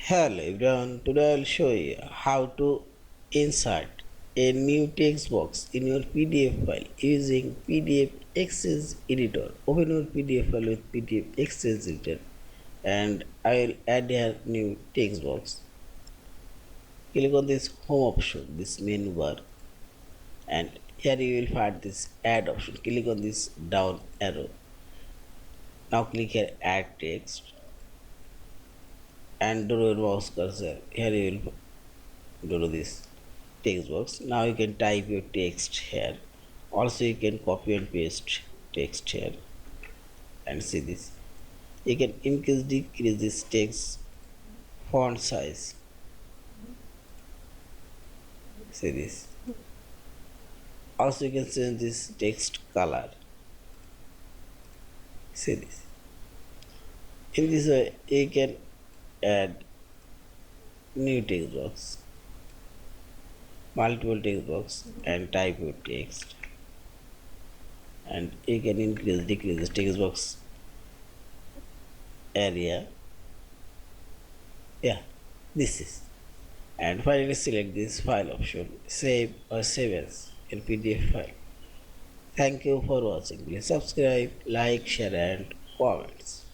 Hello everyone, today I'll show you how to insert a new text box in your PDF file using PDF-XChange Editor. Open your PDF file with PDF-XChange Editor and I will add a new text box. Click on this home option, this menu bar, and here you will find this add option. Click on this down arrow. Now click here add text and do your mouse cursor. Here you will go to this text box. Now you can type your text here. Also you can copy and paste text here and see this. You can increase decrease this text font size. See this. Also you can change this text color. See this. In this way you can add new text box, multiple text box and type your text, and you can increase decrease the text box area. Yeah, this is, and finally select this file option, save or save as in PDF file. Thank you for watching. Please subscribe, like, share and comments.